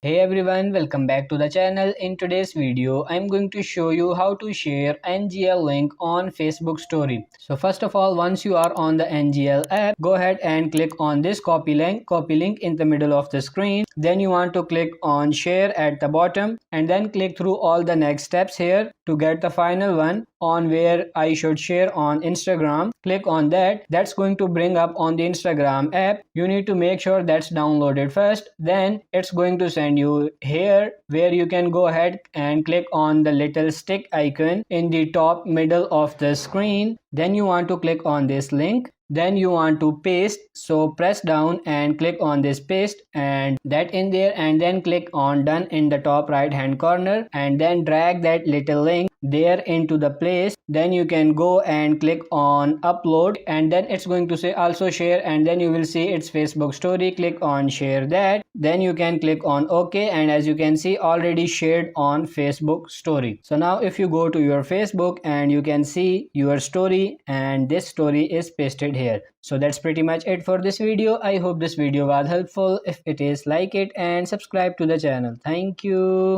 Hey everyone, welcome back to the channel. In today's video, I'm going to show you how to share NGL link on Facebook story. So first of all, once you are on the NGL app, go ahead and click on this copy link in the middle of the screen. Then you want to click on share at the bottom and then click through all the next steps here to get the final one on where I should share on Instagram. Click on that. That's going to bring up on the Instagram app. You need to make sure that's downloaded first. Then it's going to send you here where you can go ahead and click on the little stick icon in the top middle of the screen. Then you want to click on this link. Then you want to paste, so press down and click on this paste and that in there, and then click on done in the top right hand corner and then drag that little link there into the place. Then you can go and click on upload and then it's going to say also share, and then you will see its Facebook story. Click on share that, then you can click on OK, and as you can see already shared on Facebook story. So now if you go to your Facebook and you can see your story, and this story is pasted here. So that's pretty much it for this video. I hope this video was helpful. If it is, like it and subscribe to the channel. Thank you.